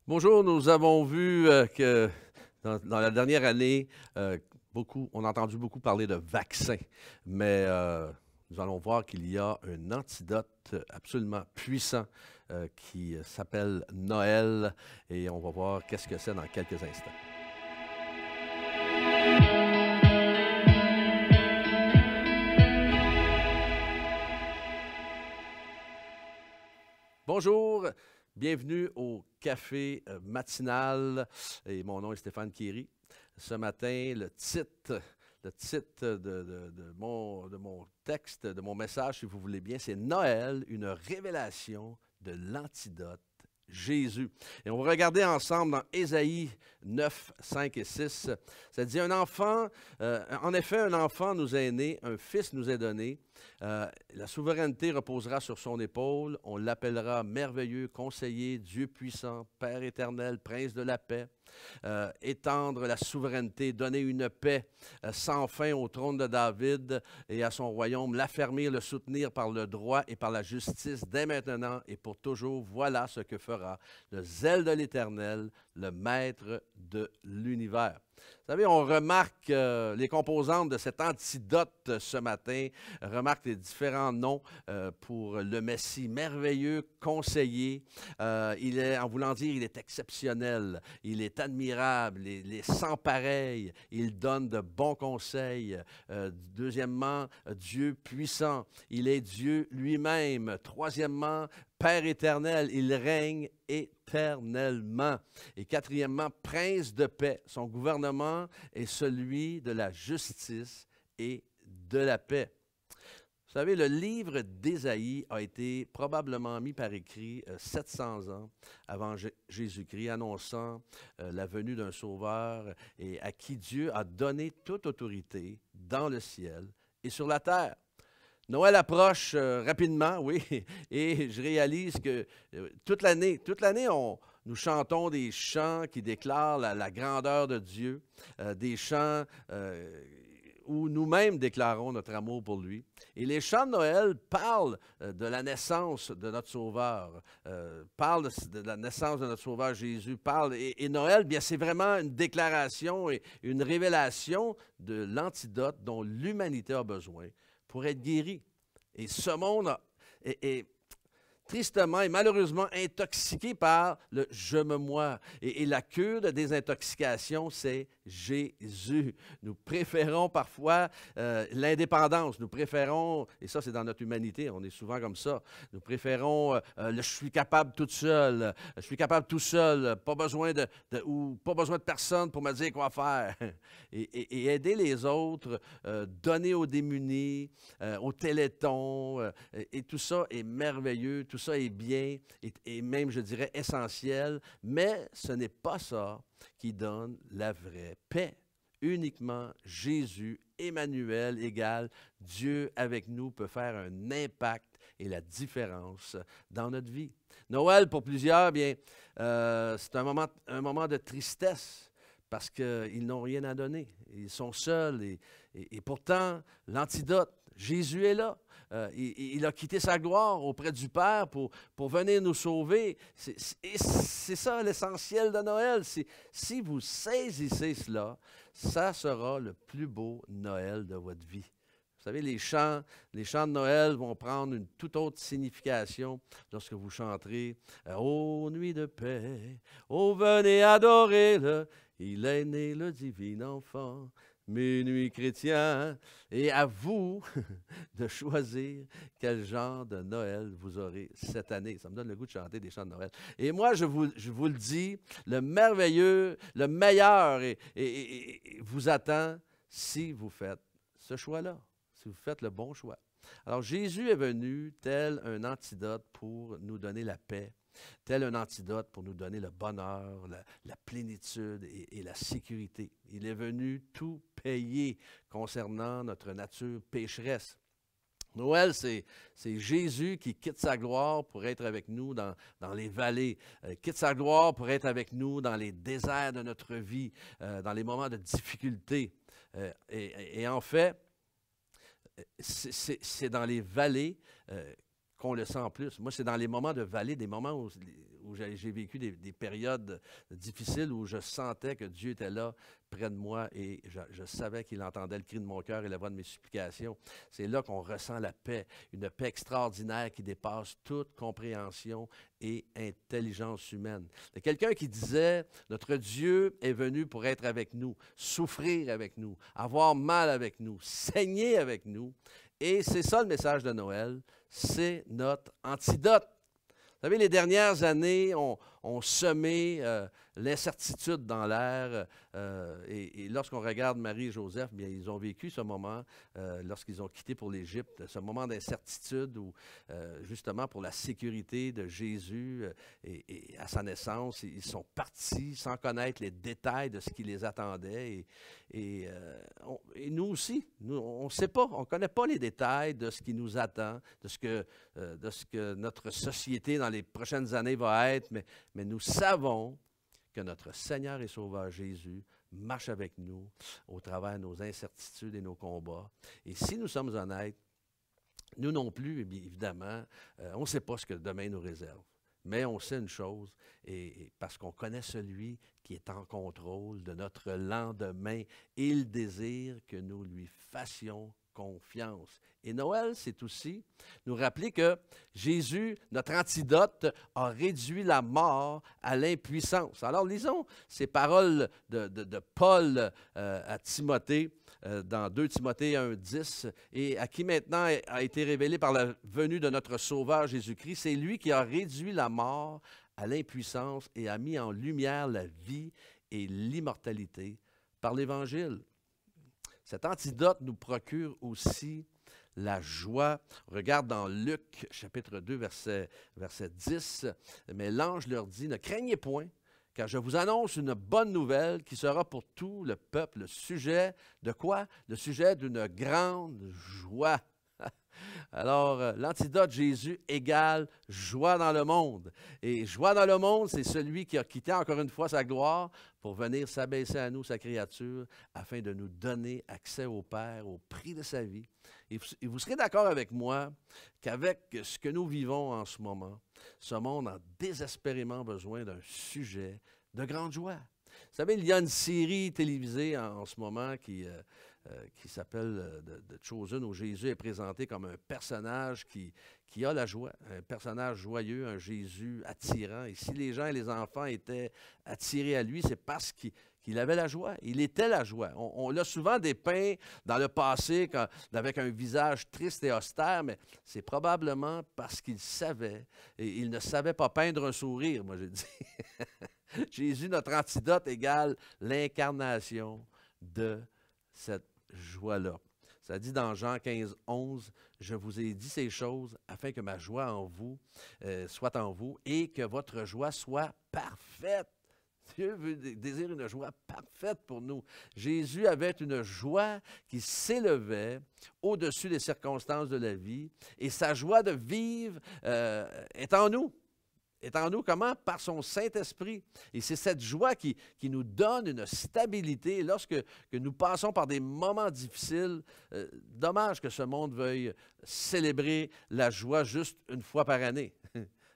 Bonjour, nous avons vu que dans la dernière année, on a entendu beaucoup parler de vaccins, mais nous allons voir qu'il y a un antidote absolument puissant qui s'appelle Noël et on va voir qu'est-ce que c'est dans quelques instants. Bonjour, bienvenue au café matinal et mon nom est Stéphane Kéry. Ce matin, le titre de mon texte, de mon message, si vous voulez bien, c'est Noël, une révélation de l'antidote Jésus. Et on va regarder ensemble dans Ésaïe 9, 5 et 6. Ça dit, en effet, un enfant nous est né, un fils nous est donné. La souveraineté reposera sur son épaule. On l'appellera merveilleux, conseiller, Dieu puissant, Père éternel, prince de la paix. Étendre la souveraineté, donner une paix sans fin au trône de David et à son royaume, l'affermir, le soutenir par le droit et par la justice dès maintenant et pour toujours. Voilà ce que fera le zèle de l'Éternel, le maître de l'univers. Vous savez, on remarque les composantes de cet antidote ce matin, remarque les différents noms pour le Messie merveilleux, conseiller. En voulant dire, il est exceptionnel, il est admirable, il est sans pareil, il donne de bons conseils. Deuxièmement, Dieu puissant, il est Dieu lui-même. Troisièmement, Père éternel, il règne éternellement. Et quatrièmement, prince de paix. Son gouvernement est celui de la justice et de la paix. Vous savez, le livre d'Ésaïe a été probablement mis par écrit 700 ans avant Jésus-Christ, annonçant la venue d'un sauveur et à qui Dieu a donné toute autorité dans le ciel et sur la terre. Noël approche rapidement, oui, et je réalise que toute l'année, nous chantons des chants qui déclarent la grandeur de Dieu, des chants où nous-mêmes déclarons notre amour pour lui. Et les chants de Noël parlent de la naissance de notre Sauveur, parlent de la naissance de notre Sauveur Jésus, et Noël, bien, c'est vraiment une déclaration et une révélation de l'antidote dont l'humanité a besoin pour être guéri. Et ce monde est tristement et malheureusement intoxiqué par le « je me moi ». Et la cure de désintoxication, c'est Jésus. Nous préférons parfois l'indépendance. Nous préférons, et ça c'est dans notre humanité, on est souvent comme ça, nous préférons le « je suis capable toute seule »,« je suis capable tout seul », pas besoin ou pas besoin de personne pour me dire quoi faire. Et aider les autres, donner aux démunis, aux téléthons, et tout ça est merveilleux, tout ça est bien, et même, je dirais, essentiel, mais ce n'est pas ça qui donne la vraie paix. Uniquement Jésus, Emmanuel égale Dieu avec nous peut faire un impact et la différence dans notre vie. Noël, pour plusieurs, bien, c'est un moment de tristesse parce qu'ils n'ont rien à donner. Ils sont seuls et pourtant, l'antidote, Jésus est là. Il a quitté sa gloire auprès du Père pour venir nous sauver. C'est ça l'essentiel de Noël. Si vous saisissez cela, ça sera le plus beau Noël de votre vie. Vous savez, les chants de Noël vont prendre une toute autre signification lorsque vous chanterez « Ô nuit de paix, ô venez adorer-le, il est né le divin enfant ». Minuit chrétien, et à vous de choisir quel genre de Noël vous aurez cette année. Ça me donne le goût de chanter des chants de Noël. Et moi, je vous le dis, le merveilleux, le meilleur vous attend si vous faites ce choix-là, si vous faites le bon choix. Alors, Jésus est venu tel un antidote pour nous donner la paix, tel un antidote pour nous donner le bonheur, la plénitude et la sécurité. Il est venu tout payer concernant notre nature pécheresse. Noël, c'est Jésus qui quitte sa gloire pour être avec nous dans les vallées, quitte sa gloire pour être avec nous dans les déserts de notre vie, dans les moments de difficulté. Et en fait, c'est dans les vallées qu'on le sent plus. Moi, c'est dans les moments de vallée, des moments où j'ai vécu des périodes difficiles où je sentais que Dieu était là près de moi et je savais qu'il entendait le cri de mon cœur et la voix de mes supplications. C'est là qu'on ressent la paix, une paix extraordinaire qui dépasse toute compréhension et intelligence humaine. Il y a quelqu'un qui disait, notre Dieu est venu pour être avec nous, souffrir avec nous, avoir mal avec nous, saigner avec nous. Et c'est ça le message de Noël, c'est notre antidote. Vous savez, les dernières années ont semé l'incertitude dans l'air. Et lorsqu'on regarde Marie et Joseph, bien, ils ont vécu ce moment, lorsqu'ils ont quitté pour l'Égypte, ce moment d'incertitude où, justement, pour la sécurité de Jésus et à sa naissance, ils sont partis sans connaître les détails de ce qui les attendait. Et nous aussi, on ne sait pas, on ne connaît pas les détails de ce qui nous attend, de ce que notre société dans les prochaines années va être, mais nous savons que notre Seigneur et Sauveur Jésus marche avec nous au travers de nos incertitudes et nos combats. Et si nous sommes honnêtes, nous non plus, eh bien, évidemment, on ne sait pas ce que demain nous réserve. Mais on sait une chose, et parce qu'on connaît celui qui est en contrôle de notre lendemain, il désire que nous lui fassions confiance. Et Noël, c'est aussi nous rappeler que Jésus, notre antidote, a réduit la mort à l'impuissance. Alors, lisons ces paroles de Paul à Timothée, dans 2 Timothée 1,10, et à qui maintenant a été révélé par la venue de notre Sauveur Jésus-Christ. C'est lui qui a réduit la mort à l'impuissance et a mis en lumière la vie et l'immortalité par l'Évangile. Cet antidote nous procure aussi la joie. Regarde dans Luc, chapitre 2, verset 10. « Mais l'ange leur dit, ne craignez point, car je vous annonce une bonne nouvelle qui sera pour tout le peuple le sujet de quoi? Le sujet d'une grande joie. » Alors, l'antidote Jésus égale joie dans le monde. Et joie dans le monde, c'est celui qui a quitté encore une fois sa gloire pour venir s'abaisser à nous, sa créature, afin de nous donner accès au Père au prix de sa vie. Et vous serez d'accord avec moi qu'avec ce que nous vivons en ce moment, ce monde a désespérément besoin d'un sujet de grande joie. Vous savez, il y a une série télévisée en ce moment qui s'appelle The Chosen, où Jésus est présenté comme un personnage qui a la joie, un personnage joyeux, un Jésus attirant. Et si les gens et les enfants étaient attirés à lui, c'est parce qu'il avait la joie. Il était la joie. On l'a souvent dépeint dans le passé avec un visage triste et austère, mais c'est probablement parce qu'il savait, et il ne savait pas peindre un sourire, moi j'ai dit. Jésus, notre antidote, égale l'incarnation de cette joie-là. Ça dit dans Jean 15, 11, « Je vous ai dit ces choses afin que ma joie en vous soit en vous et que votre joie soit parfaite. » Dieu désire une joie parfaite pour nous. Jésus avait une joie qui s'élevait au-dessus des circonstances de la vie et sa joie de vivre est en nous. Est en nous comment? Par son Saint-Esprit. Et c'est cette joie qui nous donne une stabilité lorsque nous passons par des moments difficiles. Dommage que ce monde veuille célébrer la joie juste une fois par année,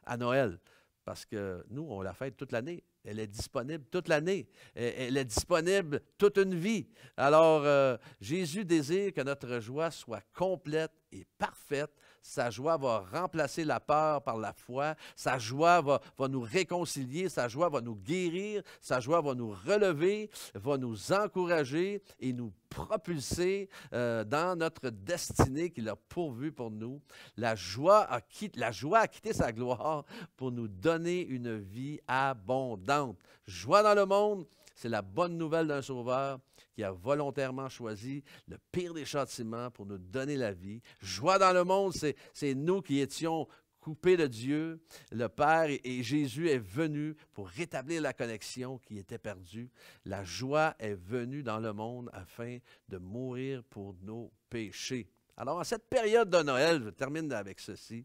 à Noël, parce que nous, on la fête toute l'année. Elle est disponible toute l'année. Elle est disponible toute une vie. Alors, Jésus désire que notre joie soit complète et parfaite. Sa joie va remplacer la peur par la foi. Sa joie va nous réconcilier. Sa joie va nous guérir. Sa joie va nous relever, va nous encourager et nous propulser dans notre destinée qu'il a pourvue pour nous. La joie a quitté sa gloire pour nous donner une vie abondante. Joie dans le monde, c'est la bonne nouvelle d'un sauveur qui a volontairement choisi le pire des châtiments pour nous donner la vie. Joie dans le monde, c'est nous qui étions coupés de Dieu, le Père, et Jésus est venu pour rétablir la connexion qui était perdue. La joie est venue dans le monde afin de mourir pour nos péchés. Alors, en cette période de Noël, je termine avec ceci.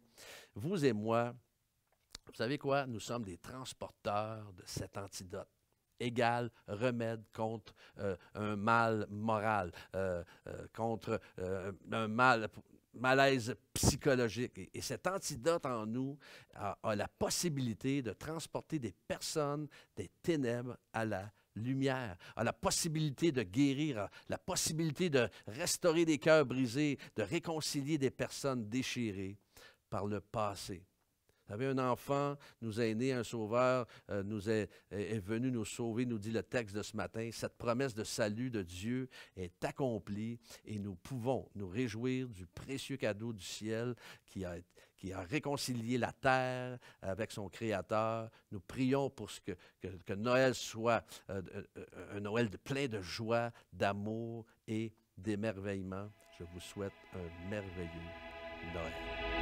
Vous et moi, vous savez quoi? Nous sommes des transporteurs de cet antidote. Égal remède contre un mal moral, contre un mal malaise psychologique. Et cet antidote en nous a la possibilité de transporter des personnes des ténèbres à la lumière, a la possibilité de guérir, a la possibilité de restaurer des cœurs brisés, de réconcilier des personnes déchirées par le passé. Vous savez, un enfant nous est né, un sauveur est venu nous sauver, nous dit le texte de ce matin. Cette promesse de salut de Dieu est accomplie et nous pouvons nous réjouir du précieux cadeau du ciel qui a réconcilié la terre avec son Créateur. Nous prions pour que Noël soit un Noël plein de joie, d'amour et d'émerveillement. Je vous souhaite un merveilleux Noël.